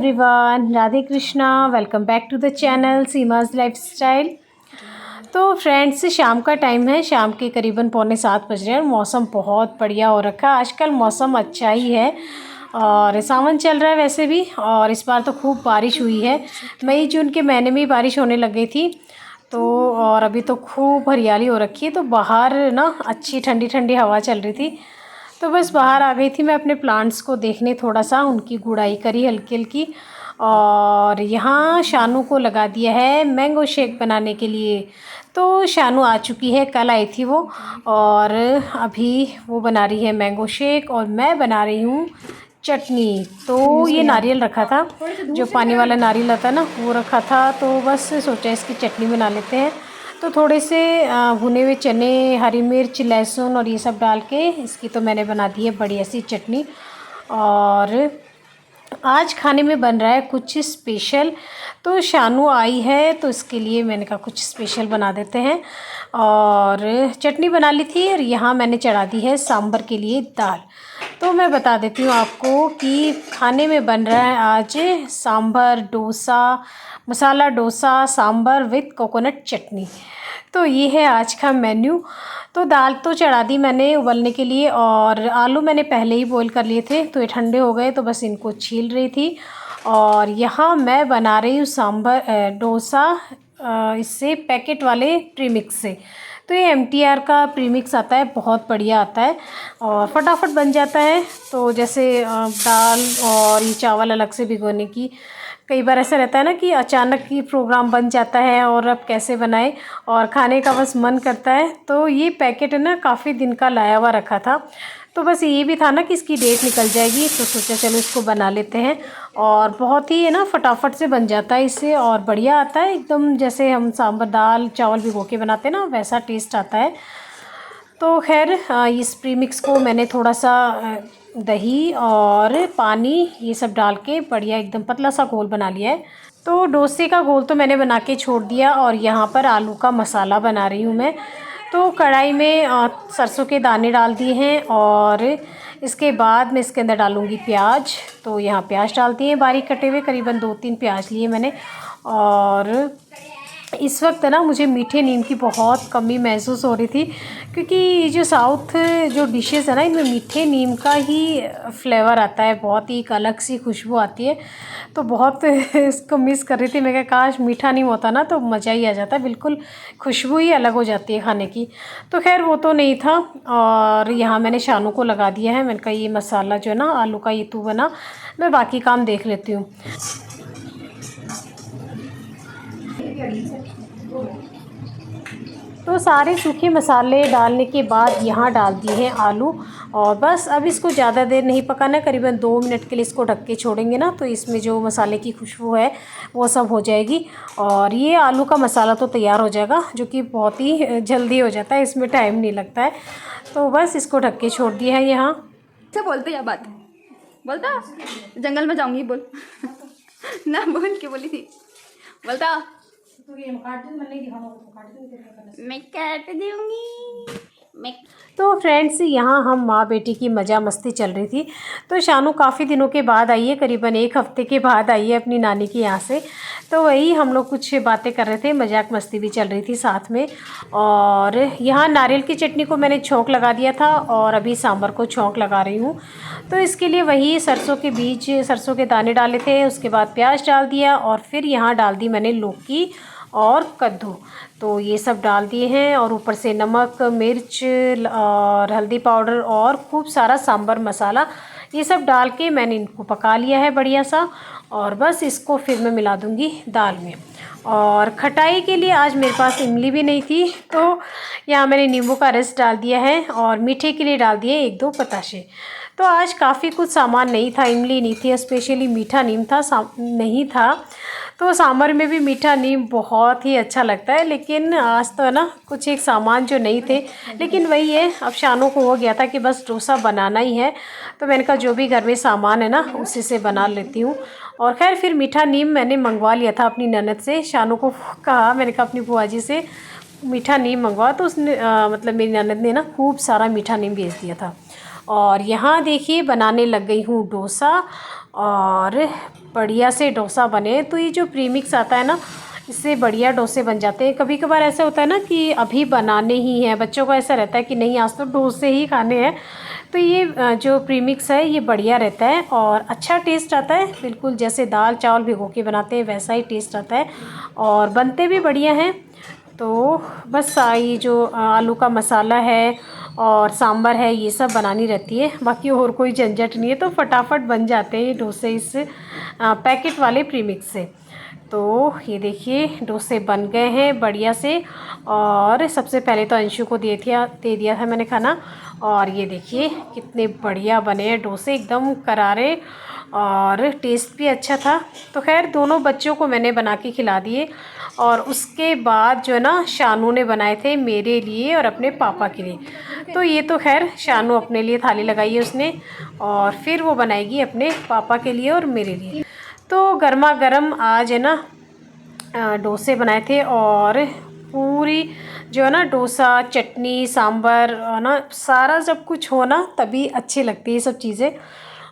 Everyone, Radhe Krishna. Welcome back to the channel Seema's lifestyle. तो friends, शाम का टाइम है, शाम के करीबन 6:45 बज रहे हैं। मौसम बहुत बढ़िया हो रखा है, आजकल मौसम अच्छा ही है और सावन चल रहा है वैसे भी। और इस बार तो खूब बारिश हुई है, मई जून के महीने में ही बारिश होने लग गई थी। तो और अभी तो खूब हरियाली हो रखी है, तो बाहर ना अच्छी ठंडी ठंडी हवा चल रही थी। तो बस बाहर आ गई थी मैं अपने प्लांट्स को देखने, थोड़ा सा उनकी गुड़ाई करी हल्की हल्की। और यहाँ शानू को लगा दिया है मैंगो शेक बनाने के लिए। तो शानू आ चुकी है, कल आई थी वो, और अभी वो बना रही है मैंगो शेक और मैं बना रही हूँ चटनी। तो ये नारियल रखा था, जो पानी वाला नारियल आता है ना, वो रखा था। तो बस सोचा इसकी चटनी बना लेते हैं। तो थोड़े से भुने हुए चने, हरी मिर्च, लहसुन और ये सब डाल के इसकी तो मैंने बना दी है बढ़िया सी चटनी। और आज खाने में बन रहा है कुछ स्पेशल। तो शानू आई है तो इसके लिए मैंने कहा कुछ स्पेशल बना देते हैं। और चटनी बना ली थी और यहाँ मैंने चढ़ा दी है सांभर के लिए दाल। तो मैं बता देती हूँ आपको कि खाने में बन रहा है आज सांभर डोसा, मसाला डोसा सांभर विथ कोकोनट चटनी। तो ये है आज का मेन्यू। तो दाल तो चढ़ा दी मैंने उबलने के लिए, और आलू मैंने पहले ही बॉईल कर लिए थे, तो ये ठंडे हो गए, तो बस इनको छील रही थी। और यहाँ मैं बना रही हूँ सांभर डोसा, इससे पैकेट वाले प्रीमिक्स से। तो ये MTR का प्रीमिक्स आता है, बहुत बढ़िया आता है और फटाफट बन जाता है। तो जैसे दाल और ये चावल अलग से भिगोने की, कई बार ऐसा रहता है ना कि अचानक ही प्रोग्राम बन जाता है और अब कैसे बनाए और खाने का बस मन करता है। तो ये पैकेट है ना, काफ़ी दिन का लाया हुआ रखा था। तो बस ये भी था ना कि इसकी डेट निकल जाएगी, तो सोचा चलो इसको बना लेते हैं। और बहुत ही है ना, फटाफट से बन जाता है इससे और बढ़िया आता है एकदम, जैसे हम सांभर दाल चावल भिगो के बनाते हैं ना, वैसा टेस्ट आता है। तो खैर इस प्रीमिक्स को मैंने थोड़ा सा दही और पानी ये सब डाल के बढ़िया एकदम पतला सा घोल बना लिया है। तो डोसे का घोल तो मैंने बना के छोड़ दिया, और यहाँ पर आलू का मसाला बना रही हूँ मैं। तो कढ़ाई में सरसों के दाने डाल दिए हैं, और इसके बाद मैं इसके अंदर डालूँगी प्याज। तो यहाँ प्याज डालती हैं बारीक कटे हुए, करीबन 2-3 प्याज लिए मैंने। और इस वक्त ना मुझे मीठे नीम की बहुत कमी महसूस हो रही थी, क्योंकि जो साउथ जो डिशेस है ना, इनमें मीठे नीम का ही फ्लेवर आता है, बहुत ही एक अलग सी खुशबू आती है। तो बहुत इसको मिस कर रही थी। मैं कहा काश मीठा नीम होता ना, तो मज़ा ही आ जाता, बिल्कुल खुशबू ही अलग हो जाती है खाने की। तो खैर वो तो नहीं था। और यहाँ मैंने शानू को लगा दिया है, मैंने कहा ये मसाला जो है ना आलू का, ये तू बना, मैं बाकी काम देख लेती हूँ। तो सारे सूखे मसाले डालने के बाद यहाँ डाल दिए हैं आलू, और बस अब इसको ज़्यादा देर नहीं पकाना, करीबन 2 मिनट के लिए इसको ढक के छोड़ेंगे ना, तो इसमें जो मसाले की खुशबू है वो सब हो जाएगी। और ये आलू का मसाला तो तैयार हो जाएगा, जो कि बहुत ही जल्दी हो जाता है, इसमें टाइम नहीं लगता है। तो बस इसको ढक के छोड़ दिया है यहाँ। से बोलते या बात बोलता जंगल में जाऊंगी बोल ना बोल के बोली थी, बोलता मैं काट दूंगी मैं। तो फ्रेंड्स, यहाँ हम माँ बेटी की मज़ा मस्ती चल रही थी। तो शानू काफ़ी दिनों के बाद आई है, करीबन 1 हफ्ते के बाद आई है अपनी नानी की यहाँ से। तो वही हम लोग कुछ बातें कर रहे थे, मजाक मस्ती भी चल रही थी साथ में। और यहाँ नारियल की चटनी को मैंने छौंक लगा दिया था, और अभी सांभर को छौंक लगा रही हूँ। तो इसके लिए वही सरसों के बीज, सरसों के दाने डाले थे, उसके बाद प्याज डाल दिया, और फिर यहाँ डाल दी मैंने लौकी और कद्दू। तो ये सब डाल दिए हैं, और ऊपर से नमक, मिर्च और हल्दी पाउडर और खूब सारा सांभर मसाला, ये सब डाल के मैंने इनको पका लिया है बढ़िया सा। और बस इसको फिर मैं मिला दूँगी दाल में। और खटाई के लिए आज मेरे पास इमली भी नहीं थी, तो यहाँ मैंने नींबू का रस डाल दिया है, और मीठे के लिए डाल दिए 1-2 बताशे। तो आज काफ़ी कुछ सामान नहीं था, इमली नहीं थी, स्पेशली मीठा नीम था नहीं था। तो सांभर में भी मीठा नीम बहुत ही अच्छा लगता है, लेकिन आज तो है ना कुछ एक सामान जो नहीं थे। लेकिन वही है, अब शानू को हो गया था कि बस डोसा बनाना ही है, तो मैंने कहा जो भी घर में सामान है ना उसी से बना लेती हूँ। और खैर फिर मीठा नीम मैंने मंगवा लिया था अपनी ननद से। शानू को कहा, मैंने कहा अपनी बुआ जी से मीठा नीम मंगवा, तो उसने मतलब मेरी ननद ने ना खूब सारा मीठा नीम भेज दिया था। और यहाँ देखिए बनाने लग गई हूँ डोसा, और बढ़िया से डोसा बने। तो ये जो प्रीमिक्स आता है ना, इससे बढ़िया डोसे बन जाते हैं। कभी कभार ऐसा होता है ना कि अभी बनाने ही हैं, बच्चों को ऐसा रहता है कि नहीं आज तो डोसे ही खाने हैं, तो ये जो प्रीमिक्स है ये बढ़िया रहता है और अच्छा टेस्ट आता है। बिल्कुल जैसे दाल चावल भिगो के बनाते हैं वैसा ही टेस्ट आता है और बनते भी बढ़िया हैं। तो बस ये जो आलू का मसाला है और सांभर है ये सब बनानी रहती है, बाकी और कोई झंझट नहीं है। तो फटाफट बन जाते हैं डोसे इस पैकेट वाले प्रीमिक्स से। तो ये देखिए डोसे बन गए हैं बढ़िया से। और सबसे पहले तो अंशु को दे दिया था मैंने खाना। और ये देखिए कितने बढ़िया बने हैं डोसे, एकदम करारे और टेस्ट भी अच्छा था। तो खैर दोनों बच्चों को मैंने बना के खिला दिए। और उसके बाद जो है ना शानू ने बनाए थे मेरे लिए और अपने पापा के लिए। तो ये तो खैर शानू अपने लिए थाली लगाई है उसने, और फिर वो बनाएगी अपने पापा के लिए और मेरे लिए। तो गर्मा गर्म आज है ना डोसे बनाए थे और पूरी जो है ना डोसा चटनी सांभर ना सारा जब कुछ हो ना तभी अच्छी लगती है ये सब चीज़ें।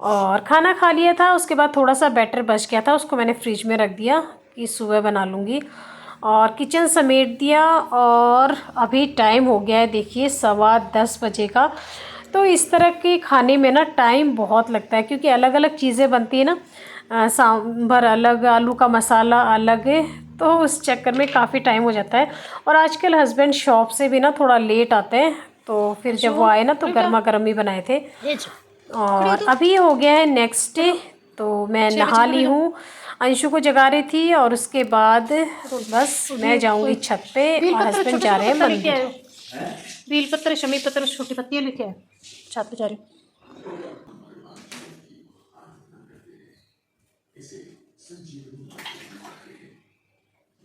और खाना खा लिया था, उसके बाद थोड़ा सा बैटर बच गया था, उसको मैंने फ्रिज में रख दिया कि सुबह बना लूँगी। और किचन समेट दिया और अभी टाइम हो गया है देखिए 10:15 बजे का। तो इस तरह के खाने में ना टाइम बहुत लगता है क्योंकि अलग अलग चीज़ें बनती है ना, सांभर अलग आलू का मसाला अलग है, तो उस चक्कर में काफ़ी टाइम हो जाता है। और आजकल हस्बैंड शॉप से भी ना थोड़ा लेट आते हैं, तो फिर जब वो आए ना तो गर्मा गर्म ही बनाए थे। और अभी हो गया है नेक्स्ट डे, तो मैं नहा ली हूँ, अंशु को जगा रही थी और उसके बाद बस मैं जाऊँगी छत पे और हस्बैंड जा रहे हैं मंदिर। बेल पत्र शमी पत्र छोटी पत्तियां लेके आए, छत पे जा रही हूँ।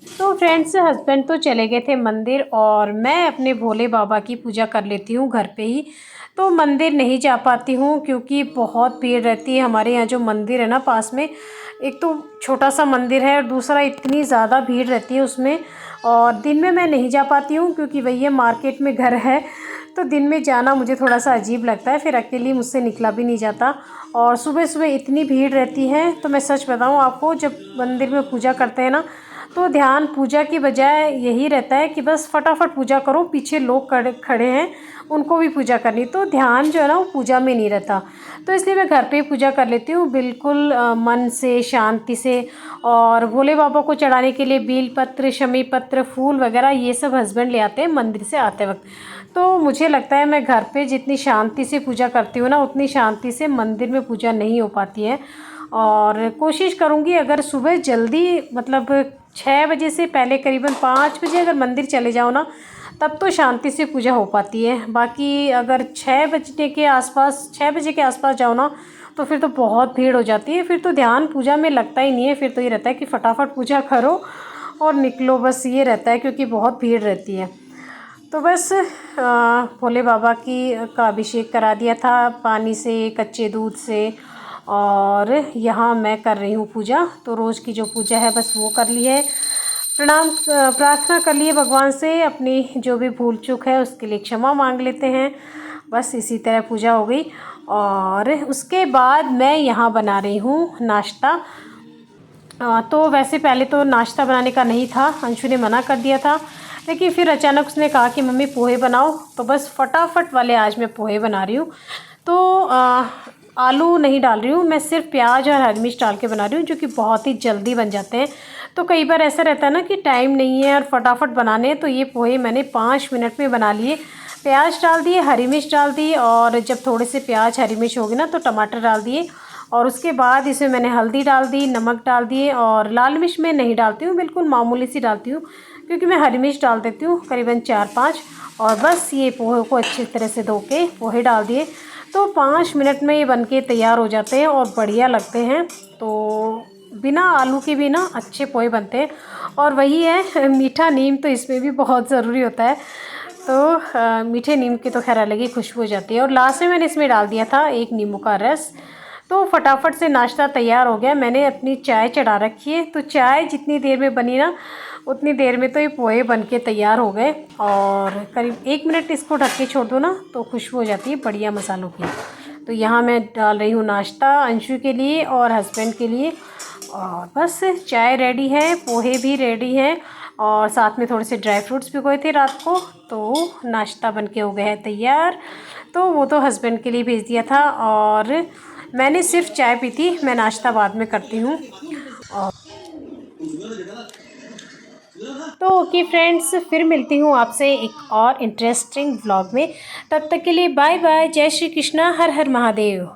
तो फ्रेंड्स हस्बैंड तो चले गए थे मंदिर और मैं अपने भोले बाबा की पूजा कर लेती हूँ घर पे ही। तो मंदिर नहीं जा पाती हूँ क्योंकि बहुत भीड़ रहती है। हमारे यहाँ जो मंदिर है ना पास में, एक तो छोटा सा मंदिर है और दूसरा इतनी ज़्यादा भीड़ रहती है उसमें। और दिन में मैं नहीं जा पाती हूँ क्योंकि भैया मार्केट में घर है, तो दिन में जाना मुझे थोड़ा सा अजीब लगता है, फिर अकेली मुझसे निकला भी नहीं जाता। और सुबह सुबह इतनी भीड़ रहती है, तो मैं सच बताऊँ आपको, जब मंदिर में पूजा करते हैं ना तो ध्यान पूजा की बजाय यही रहता है कि बस फटाफट पूजा करो, पीछे लोग खड़े हैं उनको भी पूजा करनी, तो ध्यान जो है ना वो पूजा में नहीं रहता। तो इसलिए मैं घर पे ही पूजा कर लेती हूँ बिल्कुल मन से शांति से। और भोले बाबा को चढ़ाने के लिए बेल पत्र शमी पत्र फूल वगैरह ये सब हस्बैंड ले आते हैं मंदिर से आते वक्त। तो मुझे लगता है मैं घर पे जितनी शांति से पूजा करती हूँ ना उतनी शांति से मंदिर में पूजा नहीं हो पाती है। और कोशिश करूँगी अगर सुबह जल्दी मतलब 6 बजे से पहले करीबन 5 बजे अगर मंदिर चले जाओ ना तब तो शांति से पूजा हो पाती है। बाकी अगर 6 बजे के आसपास जाओ ना तो फिर तो बहुत भीड़ हो जाती है, फिर तो ध्यान पूजा में लगता ही नहीं है। फिर तो ये रहता है कि फटाफट पूजा करो और निकलो, बस ये रहता है क्योंकि बहुत भीड़ रहती है। तो बस भोले बाबा का अभिषेक करा दिया था पानी से कच्चे दूध से, और यहाँ मैं कर रही हूँ पूजा। तो रोज़ की जो पूजा है बस वो कर ली है, प्रणाम प्रार्थना कर लिए भगवान से, अपनी जो भी भूल चूक है उसके लिए क्षमा मांग लेते हैं। बस इसी तरह पूजा हो गई। और उसके बाद मैं यहाँ बना रही हूँ नाश्ता। तो वैसे पहले तो नाश्ता बनाने का नहीं था, अंशु ने मना कर दिया था, लेकिन फिर अचानक उसने कहा कि मम्मी पोहे बनाओ, तो बस फटाफट वाले आज मैं पोहे बना रही हूँ। तो आलू नहीं डाल रही हूँ मैं, सिर्फ प्याज और हरी मिर्च डाल के बना रही हूँ, जो कि बहुत ही जल्दी बन जाते हैं। तो कई बार ऐसा रहता है ना कि टाइम नहीं है और फटाफट बनाने हैं, तो ये पोहे मैंने 5 मिनट में बना लिए। प्याज डाल दिए, हरी मिर्च डाल दी, और जब थोड़े से प्याज हरी मिर्च हो गए ना तो टमाटर डाल दिए, और उसके बाद इसमें मैंने हल्दी डाल दी, नमक डाल दिए, और लाल मिर्च मैं नहीं डालती हूँ, बिल्कुल मामूली सी डालती हूँ क्योंकि मैं हरी मिर्च डाल देती हूँ करीबन 4-5। और बस ये पोहे को अच्छी तरह से धो के पोहे डाल दिए, तो 5 मिनट में ये बनके तैयार हो जाते हैं और बढ़िया लगते हैं। तो बिना आलू के भी ना अच्छे पोहे बनते हैं। और वही है मीठा नीम, तो इसमें भी बहुत ज़रूरी होता है। तो मीठे नीम की तो खैर अलग ही खुशबू हो जाती है। और लास्ट में मैंने इसमें डाल दिया था 1 नींबू का रस। तो फटाफट से नाश्ता तैयार हो गया। मैंने अपनी चाय चढ़ा रखी है, तो चाय जितनी देर में बनी ना उतनी देर में तो ये पोहे बन के तैयार हो गए। और करीब 1 मिनट इसको ढक के छोड़ दो ना तो खुशबू हो जाती है बढ़िया मसालों की। तो यहाँ मैं डाल रही हूँ नाश्ता अंशु के लिए और हस्बैंड के लिए। और बस चाय रेडी है, पोहे भी रेडी हैं और साथ में थोड़े से ड्राई फ्रूट्स भिगोए थे रात को, तो नाश्ता बन के हो गया है तैयार। तो वो तो हस्बैंड के लिए भेज दिया था और मैंने सिर्फ चाय पी थी, मैं नाश्ता बाद में करती हूँ। और तो ओके फ्रेंड्स, फिर मिलती हूँ आपसे एक और इंटरेस्टिंग व्लॉग में। तब तक के लिए बाय बाय, जय श्री कृष्णा, हर हर महादेव।